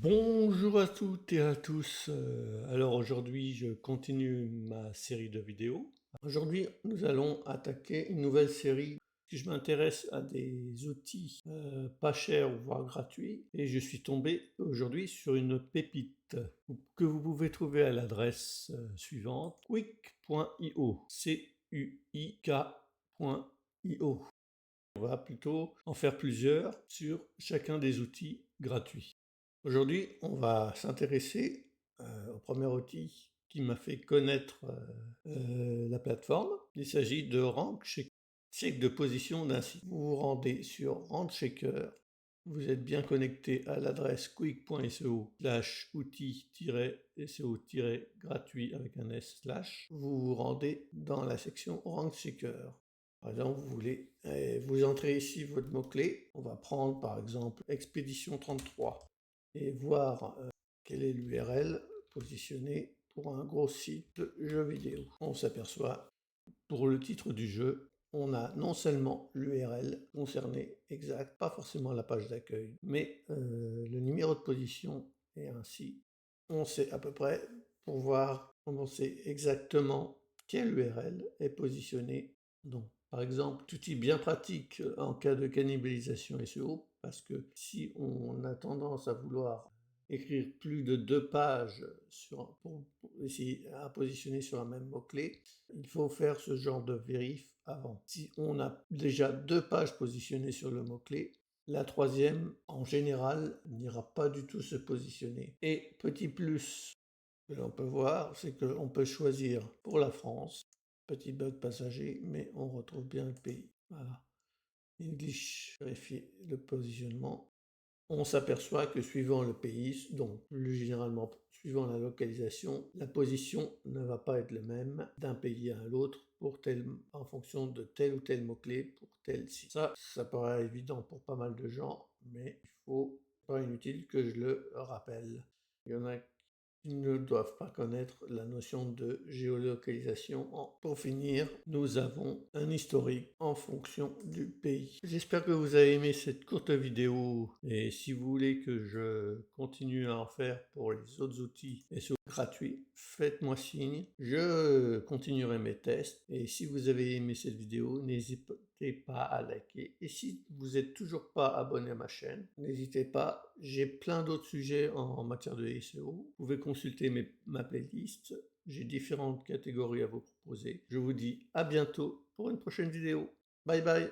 Bonjour à toutes et à tous. Alors aujourd'hui, je continue ma série de vidéos. Aujourd'hui, nous allons attaquer une nouvelle série. Je m'intéresse à des outils pas chers voire gratuits et je suis tombé aujourd'hui sur une pépite que vous pouvez trouver à l'adresse suivante: quick.io. Cuik.io. On va plutôt en faire plusieurs sur chacun des outils gratuits. Aujourd'hui, on va s'intéresser au premier outil qui m'a fait connaître la plateforme. Il s'agit de RankShaker, check de position d'un site. Vous vous rendez sur RankShaker, vous êtes bien connecté à l'adresse quick.so/outil-seo-gratuit avec un S/. Vous vous rendez dans la section RankShaker. Par exemple, vous voulez, vous entrez ici votre mot-clé. On va prendre par exemple Expédition 33 et voir quelle est l'URL positionnée pour un gros site de jeux vidéo. On s'aperçoit, pour le titre du jeu, on a non seulement l'URL concernée exact, pas forcément la page d'accueil, mais le numéro de position, et ainsi on sait à peu près, pour voir, on sait exactement quelle URL est positionnée. Donc, par exemple, outil bien pratique en cas de cannibalisation SEO, parce que si on a tendance à vouloir écrire plus de 2 pages pour essayer à positionner sur un même mot-clé, il faut faire ce genre de vérif avant. Si on a déjà 2 pages positionnées sur le mot-clé, la troisième, en général, n'ira pas du tout se positionner. Et petit plus que l'on peut voir, c'est qu'on peut choisir pour la France, petit bug passager, mais on retrouve bien le pays. Voilà. English, vérifier le positionnement. On s'aperçoit que suivant le pays, donc plus généralement suivant la localisation, la position ne va pas être la même d'un pays à l'autre en fonction de tel ou tel mot-clé pour tel site. Ça paraît évident pour pas mal de gens, mais pas inutile que je le rappelle. Il y en a qui ne doivent pas connaître la notion de géolocalisation. Pour finir, nous avons un historique en fonction du pays. J'espère que vous avez aimé cette courte vidéo, et si vous voulez que je continue à en faire pour les autres outils SEO gratuits, faites-moi signe, je continuerai mes tests. Et si vous avez aimé cette vidéo, n'hésitez pas à liker. Et si vous n'êtes toujours pas abonné à ma chaîne, n'hésitez pas, j'ai plein d'autres sujets en matière de SEO. Vous pouvez consulter ma playlist, j'ai différentes catégories à vous proposer. Je vous dis à bientôt pour une prochaine vidéo. Bye bye.